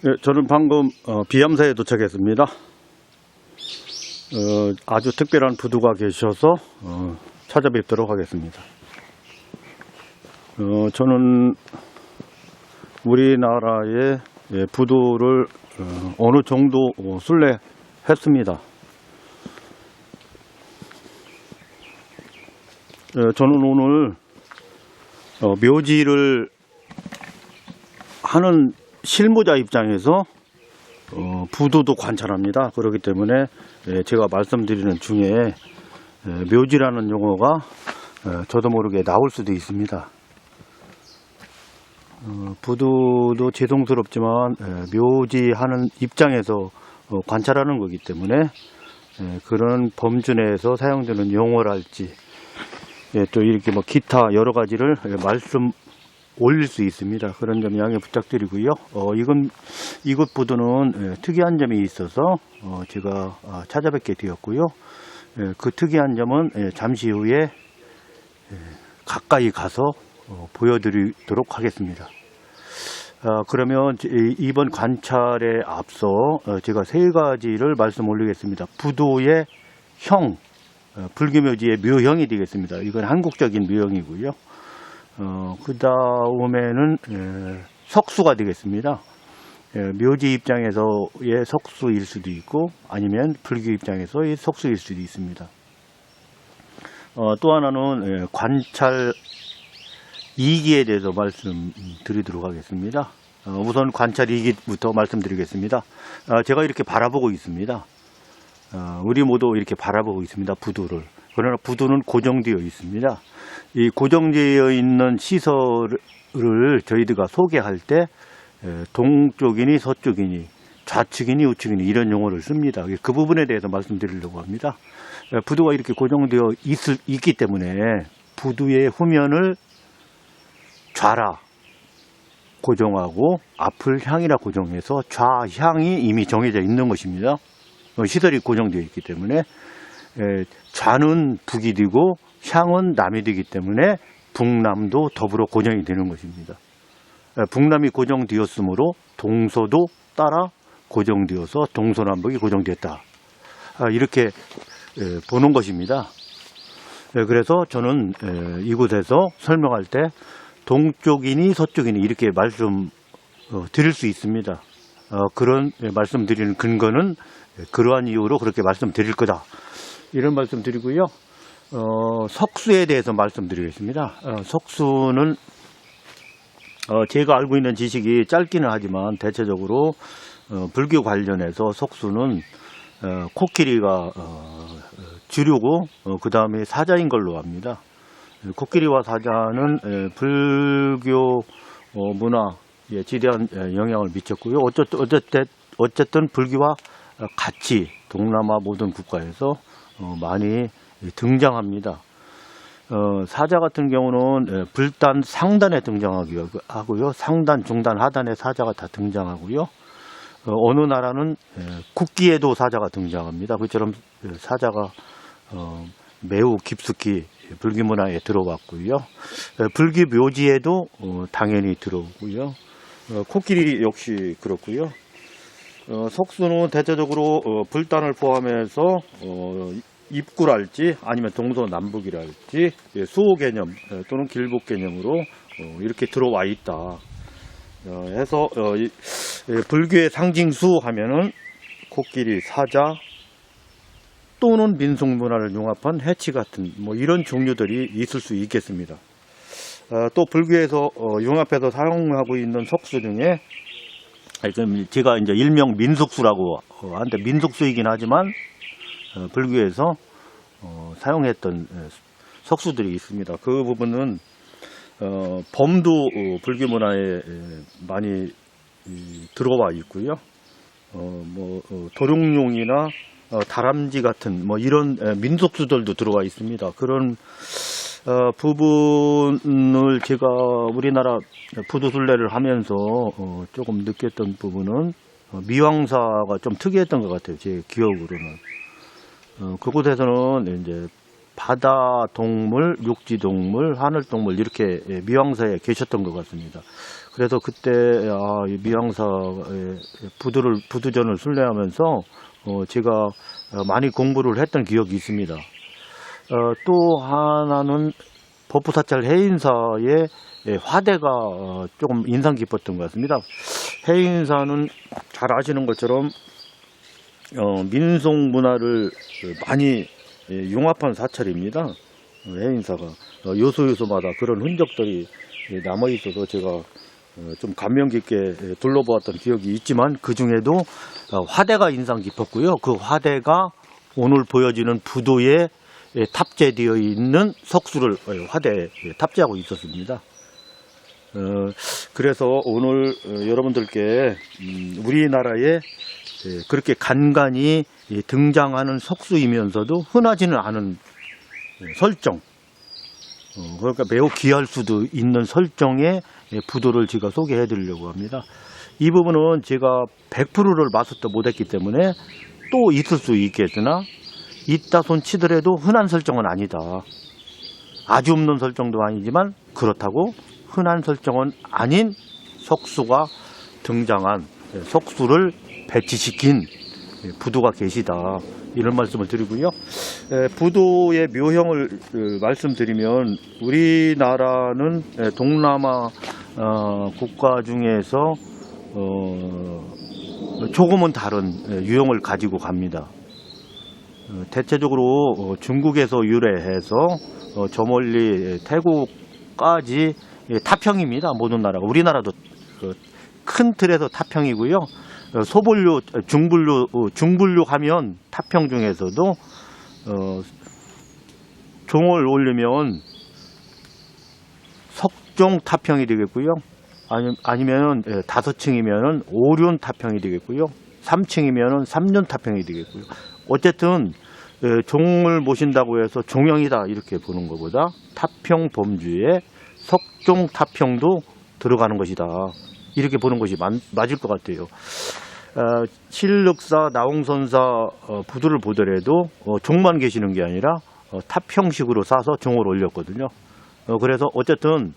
네, 저는 방금 비암사에 도착했습니다. 아주 특별한 부두가 계셔서 찾아뵙도록 하겠습니다. 저는 우리나라의 부두를 어느 정도 순례했습니다. 저는 오늘 묘지를 하는 실무자 입장에서 부두도 관찰합니다. 그렇기 때문에 제가 말씀드리는 중에 묘지라는 용어가 저도 모르게 나올 수도 있습니다. 부두도 죄송스럽지만 묘지하는 입장에서 관찰하는 거기 때문에 그런 범주 내에서 사용되는 용어랄지 또 이렇게 뭐 기타 여러 가지를 말씀 올릴 수 있습니다. 그런 점 양해 부탁드리고요. 이곳 부두는 특이한 점이 있어서 제가 찾아뵙게 되었고요. 그 특이한 점은 잠시 후에 가까이 가서 보여드리도록 하겠습니다. 그러면 이번 관찰에 앞서 제가 세 가지를 말씀 올리겠습니다. 부두의 형, 불교묘지의 묘형이 되겠습니다. 이건 한국적인 묘형이고요. 그 다음에는 석수가 되겠습니다. 묘지 입장에서의 석수일 수도 있고 아니면 불교 입장에서의 석수일 수도 있습니다. 또 하나는 관찰 2기에 대해서 말씀드리도록 하겠습니다. 우선 관찰 2기부터 말씀드리겠습니다. 제가 이렇게 바라보고 있습니다. 우리 모두 이렇게 바라보고 있습니다. 부두를. 그러나 부두는 고정되어 있습니다. 이 고정되어 있는 시설을 저희들가 소개할 때 동쪽이니 서쪽이니 좌측이니 우측이니 이런 용어를 씁니다. 그 부분에 대해서 말씀드리려고 합니다. 부두가 이렇게 고정되어 있기 때문에 부두의 후면을 좌라 고정하고 앞을 향이라 고정해서 좌향이 이미 정해져 있는 것입니다. 시설이 고정되어 있기 때문에 좌는 북이 되고 향은 남이 되기 때문에 북남도 더불어 고정이 되는 것입니다. 북남이 고정되었으므로 동서도 따라 고정되어서 동서남북이 고정되었다. 이렇게 보는 것입니다. 그래서 저는 이곳에서 설명할 때 동쪽이니 서쪽이니 이렇게 말씀 드릴 수 있습니다. 그런 말씀드리는 근거는 그러한 이유로 그렇게 말씀드릴 거다. 이런 말씀 드리고요. 석수에 대해서 말씀드리겠습니다. 석수는 제가 알고 있는 지식이 짧기는 하지만 대체적으로 불교 관련해서 석수는 코끼리가 주류고 그 다음에 사자인 걸로 압니다. 코끼리와 사자는 불교 문화에 지대한 영향을 미쳤고요. 어쨌든 불교와 같이 동남아 모든 국가에서 많이 등장합니다. 사자 같은 경우는 불단 상단에 등장하고요. 상단, 중단, 하단에 사자가 다 등장하고요. 어느 나라는 국기에도 사자가 등장합니다. 그처럼 사자가 매우 깊숙이 불교 문화에 들어왔고요. 불교 묘지에도 당연히 들어오고요. 코끼리 역시 그렇고요. 석수는 대체적으로 불단을 포함해서 입구랄지 아니면 동서남북이랄지 수호 개념 또는 길복 개념으로 이렇게 들어와 있다. 해서 불교의 상징수 하면은 코끼리, 사자 또는 민속 문화를 융합한 해치 같은 뭐 이런 종류들이 있을 수 있겠습니다. 또 불교에서 융합해서 사용하고 있는 석수 중에 제가 이제 일명 민속수라고 하는데 민속수이긴 하지만 불교에서 사용했던 석수들이 있습니다. 그 부분은 범도 불교 문화에 많이 들어와 있고요. 도룡뇽이나 다람쥐 같은 뭐 이런 민속수들도 들어와 있습니다. 그런 부분을 제가 우리나라 부두순례를 하면서 조금 느꼈던 부분은 미왕사가 좀 특이했던 것 같아요. 제 기억으로는. 그곳에서는 이제 바다 동물, 육지 동물, 하늘 동물 이렇게 미왕사에 계셨던 것 같습니다. 그래서 그때 미왕사의 부두전을 순례하면서 제가 많이 공부를 했던 기억이 있습니다. 또 하나는 법부사찰 해인사의 화대가 조금 인상 깊었던 것 같습니다. 해인사는 잘 아시는 것처럼 민속 문화를 많이 융합한 사찰입니다. 해인사가 요소요소마다 그런 흔적들이 남아 있어서 제가 좀 감명 깊게 둘러보았던 기억이 있지만, 그 중에도 화대가 인상 깊었고요. 그 화대가 오늘 보여지는 부도에 탑재되어 있는 석수를 화대에 탑재하고 있었습니다. 그래서 오늘 여러분들께 우리나라에 그렇게 간간히 등장하는 석수이면서도 흔하지는 않은 설정, 그러니까 매우 귀할 수도 있는 설정의 부도를 제가 소개해 드리려고 합니다. 이 부분은 제가 100%를 마스터 못했기 때문에 또 있을 수 있겠으나, 있다 손 치더라도 흔한 설정은 아니다. 아주 없는 설정도 아니지만 그렇다고 흔한 설정은 아닌 석수가 등장한, 석수를 배치시킨 부도가 계시다, 이런 말씀을 드리고요. 부도의 묘형을 말씀드리면, 우리나라는 동남아 국가 중에서 조금은 다른 유형을 가지고 갑니다. 대체적으로 중국에서 유래해서 저 멀리 태국까지 타평입니다. 모든 나라가. 우리나라도 큰 틀에서 타평이고요. 소분류, 중분류 하면 타평 중에서도 종을 올리면 석종 타평이 되겠고요. 아니면 5층이면 오륜 타평이 되겠고요. 3층이면 3륜 타평이 되겠고요. 어쨌든 종을 모신다고 해서 종영이다 이렇게 보는 것보다 타평 범주에 석종 타평도 들어가는 것이다, 이렇게 보는 것이 맞을 것 같아요. 칠륵사, 나홍선사 부두를 보더라도 종만 계시는 게 아니라 타평식으로 싸서 종을 올렸거든요. 그래서 어쨌든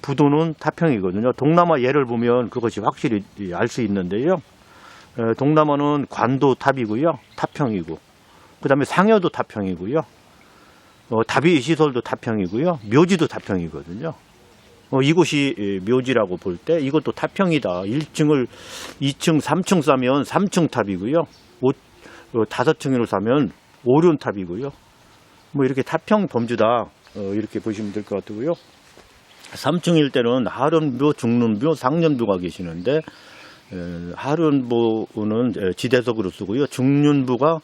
부두는 타평이거든요. 동남아 예를 보면 그것이 확실히 알 수 있는데요. 동남아는 관도 탑이고요, 타평이고, 그 다음에 상여도 타평이고요, 다비 시설도 타평이고요, 묘지도 타평이거든요. 이곳이 묘지라고 볼 때 이것도 타평이다. 1층을 2층, 3층 싸면 3층 탑이고요. 5층으로 싸면 5륜 탑이고요. 뭐 이렇게 타평 범주다, 이렇게 보시면 될 것 같고요. 3층일 때는 하륜부, 중륜부, 상륜부가 계시는데, 하륜부는 지대석으로 쓰고요. 중륜부가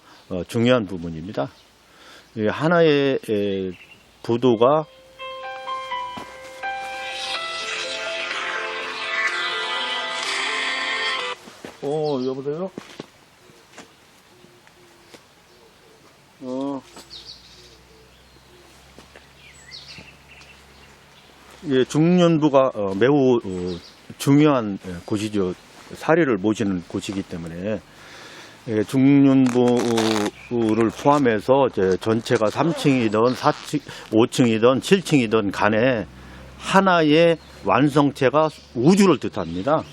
중요한 부분입니다. 하나의 부도가 여보세요? 예, 중륜부가 매우 중요한 곳이죠. 사리를 모시는 곳이기 때문에 중륜부를 포함해서 전체가 3층이든 4층, 5층이든 7층이든 간에 하나의 완성체가 우주를 뜻합니다.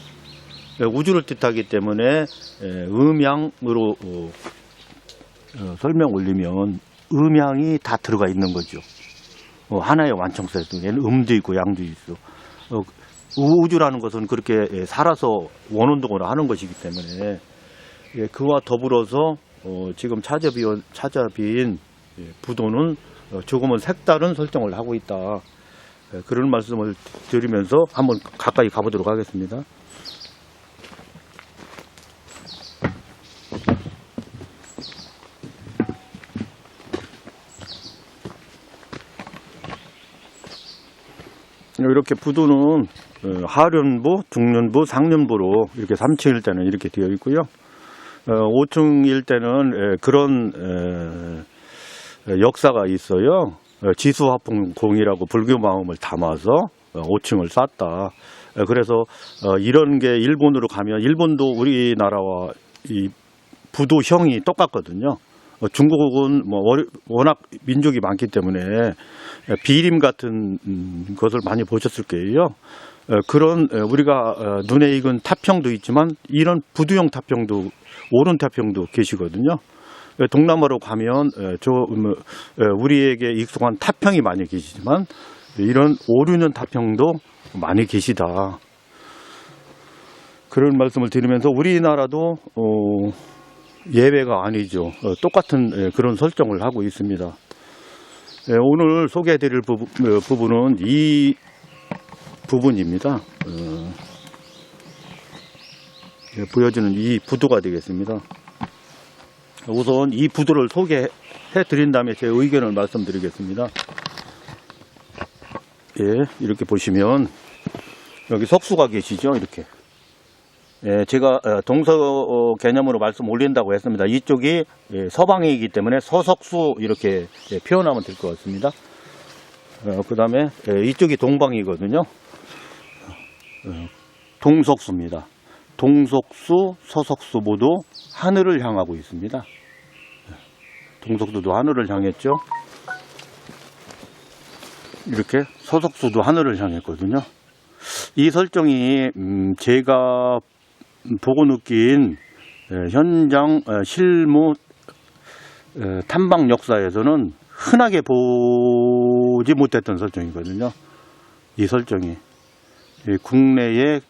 우주를 뜻하기 때문에 음양으로 설명 올리면 음양이 다 들어가 있는 거죠. 하나의 완성체 속에는 음도 있고 양도 있어. 우주라는 것은 그렇게 살아서 원운동을 하는 것이기 때문에 그와 더불어서 지금 찾아빈 부도는 조금은 색다른 설정을 하고 있다, 그런 말씀을 드리면서 한번 가까이 가보도록 하겠습니다. 이렇게 부두는 하륜부, 중륜부, 상륜부로 이렇게 3층일 때는 이렇게 되어 있고요. 5층일 때는 그런 역사가 있어요. 지수화풍공이라고 불교 마음을 담아서 5층을 쌓았다. 그래서 이런 게 일본으로 가면, 일본도 우리나라와 이 부도형이 똑같거든요. 중국은 뭐 워낙 민족이 많기 때문에 비림 같은 것을 많이 보셨을 거예요. 그런 우리가 눈에 익은 타평도 있지만 이런 부두형 타평도, 오른 타평도 계시거든요. 동남아로 가면 우리에게 익숙한 타평이 많이 계시지만 이런 오르는 타평도 많이 계시다. 그런 말씀을 드리면서 우리나라도 예외가 아니죠. 똑같은 그런 설정을 하고 있습니다. 오늘 소개해드릴 부분은 이 부분입니다. 보여지는 이 부두가 되겠습니다. 우선 이 부두를 소개해 드린 다음에 제 의견을 말씀드리겠습니다. 예, 이렇게 보시면 여기 석수가 계시죠, 이렇게. 예, 제가 동서 개념으로 말씀 올린다고 했습니다. 이쪽이 서방이기 때문에 서석수 이렇게 표현하면 될 것 같습니다. 그 다음에 이쪽이 동방이거든요. 동석수입니다. 동석수, 서석수 모두 하늘을 향하고 있습니다. 동석수도 하늘을 향했죠. 이렇게 서석수도 하늘을 향했거든요. 이 설정이 제가 보고 느낀 현장 실무 탐방 역사에서는 흔하게 보지 못했던 설정이거든요. 이 설정이 국내에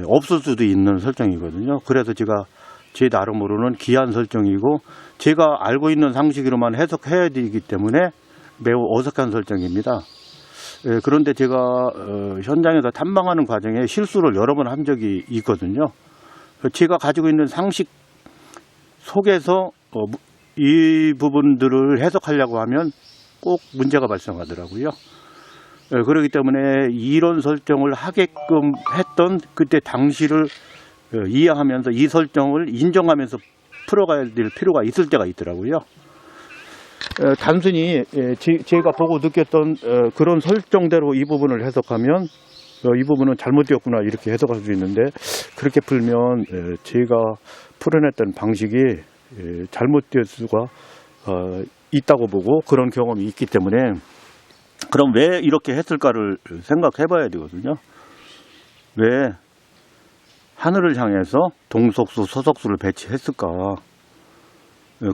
없을 수도 있는 설정이거든요. 그래서 제가 제 나름으로는 귀한 설정이고 제가 알고 있는 상식으로만 해석해야 되기 때문에 매우 어색한 설정입니다. 그런데 제가 현장에서 탐방하는 과정에 실수를 여러 번 한 적이 있거든요. 제가 가지고 있는 상식 속에서 이 부분들을 해석하려고 하면 꼭 문제가 발생하더라고요. 그렇기 때문에 이런 설정을 하게끔 했던 그때 당시를 이해하면서 이 설정을 인정하면서 풀어가야 될 필요가 있을 때가 있더라고요. 단순히 제가 보고 느꼈던 그런 설정대로 이 부분을 해석하면 이 부분은 잘못되었구나 이렇게 해석할 수 있는데 그렇게 풀면 제가 풀어냈던 방식이 잘못될 수가 있다고 보고 그런 경험이 있기 때문에 그럼 왜 이렇게 했을까를 생각해 봐야 되거든요. 왜 하늘을 향해서 동석수, 서석수를 배치했을까?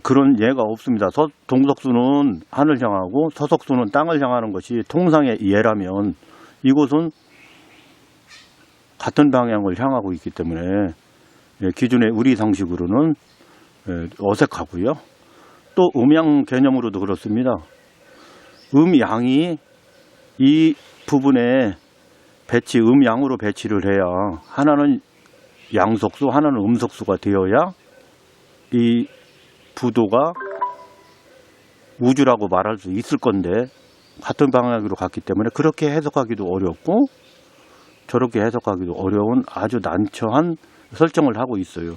그런 예가 없습니다. 동석수는 하늘 향하고 서석수는 땅을 향하는 것이 통상의 예라면 이곳은 같은 방향을 향하고 있기 때문에 기존의 우리 상식으로는 어색하고요. 또 음양 개념으로도 그렇습니다. 음양이 이 부분에 음양으로 배치를 해야 하나는 양석수, 하나는 음석수가 되어야 이 부도가 우주라고 말할 수 있을 건데 같은 방향으로 갔기 때문에 그렇게 해석하기도 어렵고 저렇게 해석하기도 어려운 아주 난처한 설정을 하고 있어요.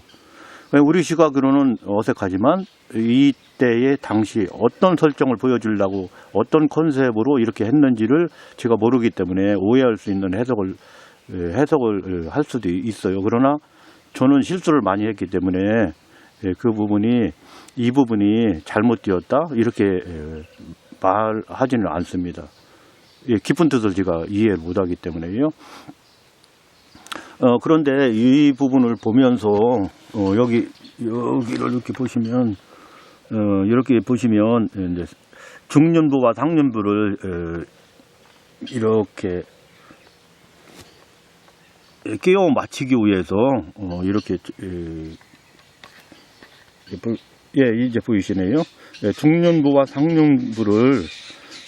우리 시각으로는 어색하지만 이때의 당시 어떤 설정을 보여주려고 어떤 컨셉으로 이렇게 했는지를 제가 모르기 때문에 오해할 수 있는 해석을 할 수도 있어요. 그러나 저는 실수를 많이 했기 때문에 이 부분이 잘못되었다 이렇게 말하지는 않습니다. 깊은 뜻을 제가 이해를 못하기 때문에요. 그런데 이 부분을 보면서 여기를 이렇게 보시면 이제 중년부와 상년부를 이렇게 끼워 맞추기 위해서 이렇게 이제 보이시네요. 중년부와 상년부를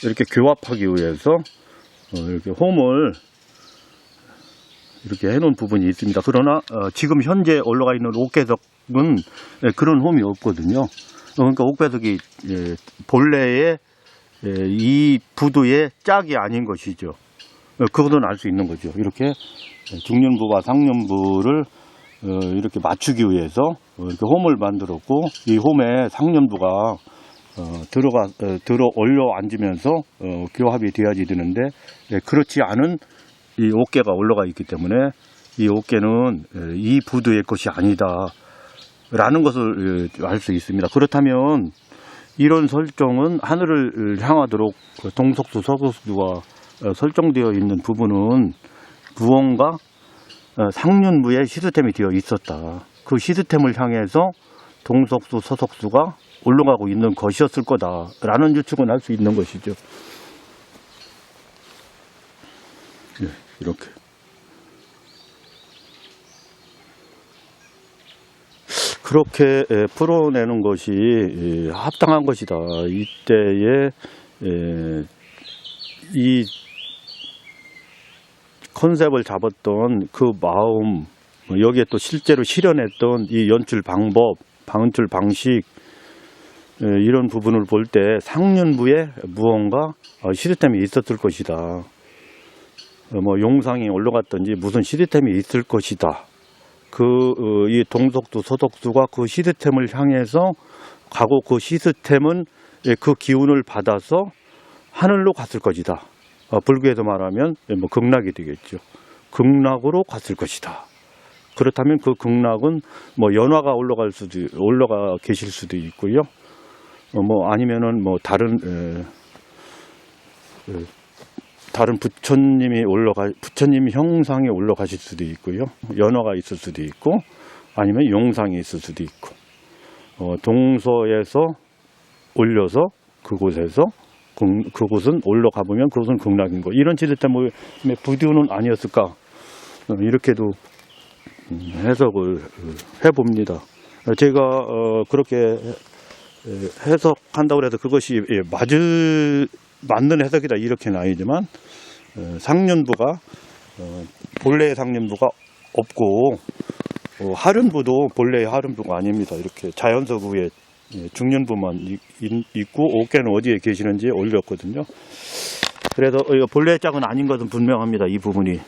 이렇게 교합하기 위해서 이렇게 홈을 이렇게 해놓은 부분이 있습니다. 그러나 지금 현재 올라가 있는 옥배석은 그런 홈이 없거든요. 그러니까 옥배석이 본래의 이 부두의 짝이 아닌 것이죠. 그것은 알 수 있는 거죠. 이렇게 중년부와 상년부를 이렇게 맞추기 위해서 이렇게 홈을 만들었고 이 홈에 상년부가 들어 올려 앉으면서 교합이 돼야지 되는데 그렇지 않은 이 옥계가 올라가 있기 때문에 이 옥계는 이 부두의 것이 아니다 라는 것을 알 수 있습니다. 그렇다면 이런 설정은 하늘을 향하도록 동속수, 서속수가 설정되어 있는 부분은 무언가 상륜부에 시스템이 되어 있었다. 그 시스템을 향해서 동속수, 서속수가 올라가고 있는 것이었을 거다라는 추측은 할 수 있는 것이죠. 네, 이렇게. 그렇게 풀어내는 것이 합당한 것이다. 이때에 이 컨셉을 잡았던 그 마음, 여기에 또 실제로 실현했던 이 연출 방법, 연출 방식, 이런 부분을 볼 때 상륜부에 무언가 시스템이 있었을 것이다. 뭐 용상이 올라갔든지 무슨 시스템이 있을 것이다. 이 동속수, 서속수가 그 시스템을 향해서 가고 그 시스템은 그 기운을 받아서 하늘로 갔을 것이다. 불교에서 말하면 뭐 극락이 되겠죠. 극락으로 갔을 것이다. 그렇다면 그 극락은 뭐 연화가 올라가 계실 수도 있고요. 뭐 아니면은 뭐 다른 부처님 형상이 올라가실 수도 있고요. 연화가 있을 수도 있고, 아니면 용상이 있을 수도 있고, 동서에서 올려서 그곳에서 그곳은 올라가 보면 그곳은 극락인 거. 이런 시스템의 부두는 아니었을까? 이렇게도 해석을 해봅니다. 제가 그렇게 해석한다고 해서 그것이 맞는 해석이다 이렇게는 아니지만, 상륜부가 본래의 상륜부가 없고 하륜부도 본래의 하륜부가 아닙니다. 이렇게 자연석우에 중륜부만 있고 옥계는 어디에 계시는지 올렸거든요. 그래서 본래의 짝은 아닌 것은 분명합니다. 이 부분이.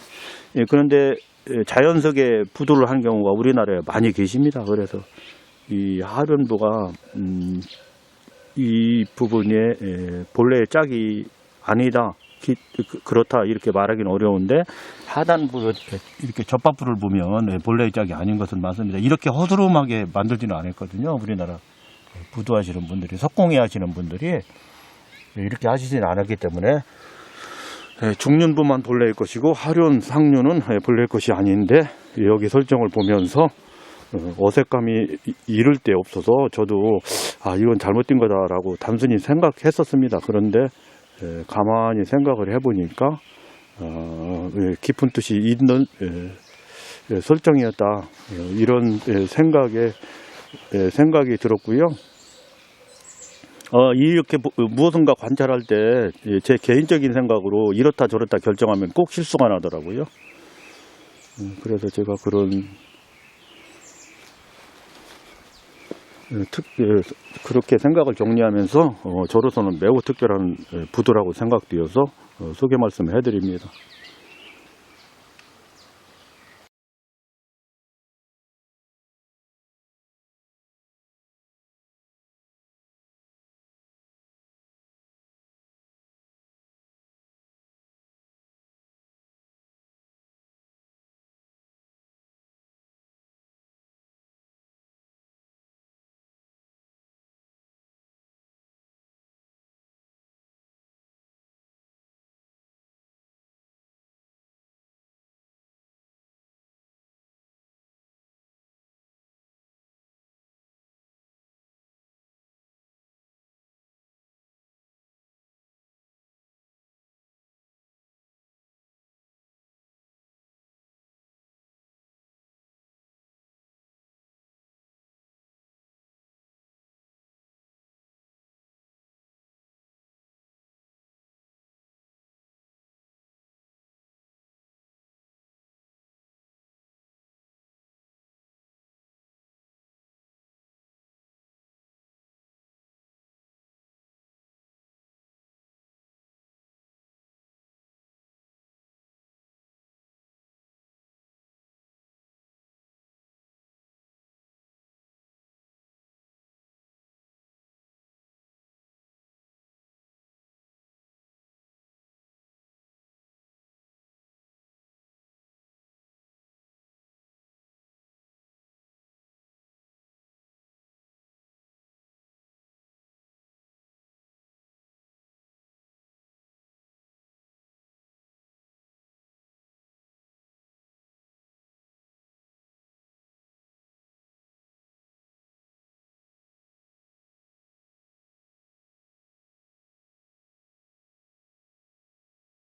그런데 자연석에 부두를 한 경우가 우리나라에 많이 계십니다. 그래서 이 하륜부가 이 부분에 본래의 짝이 아니다, 그렇다 이렇게 말하기는 어려운데, 하단부 이렇게 젖밥부를 보면 본래의 짝이 아닌 것은 맞습니다. 이렇게 허스름하게 만들지는 않았거든요. 우리나라 부두하시는 분들이, 석공예 하시는 분들이 이렇게 하시지는 않았기 때문에 중륜부만 본래의 것이고 하륜, 상륜은 본래의 것이 아닌데, 여기 설정을 보면서 어색감이 이를 데 없어서 저도 이건 잘못된 거다라고 단순히 생각했었습니다. 그런데 가만히 생각을 해보니까 깊은 뜻이 있는 설정이었다, 이런 생각이 들었고요. 이렇게 무엇인가 관찰할 때 제 개인적인 생각으로 이렇다 저렇다 결정하면 꼭 실수가 나더라고요. 그래서 제가 그렇게 생각을 정리하면서 저로서는 매우 특별한 부두라고 생각되어서 소개 말씀을 해드립니다.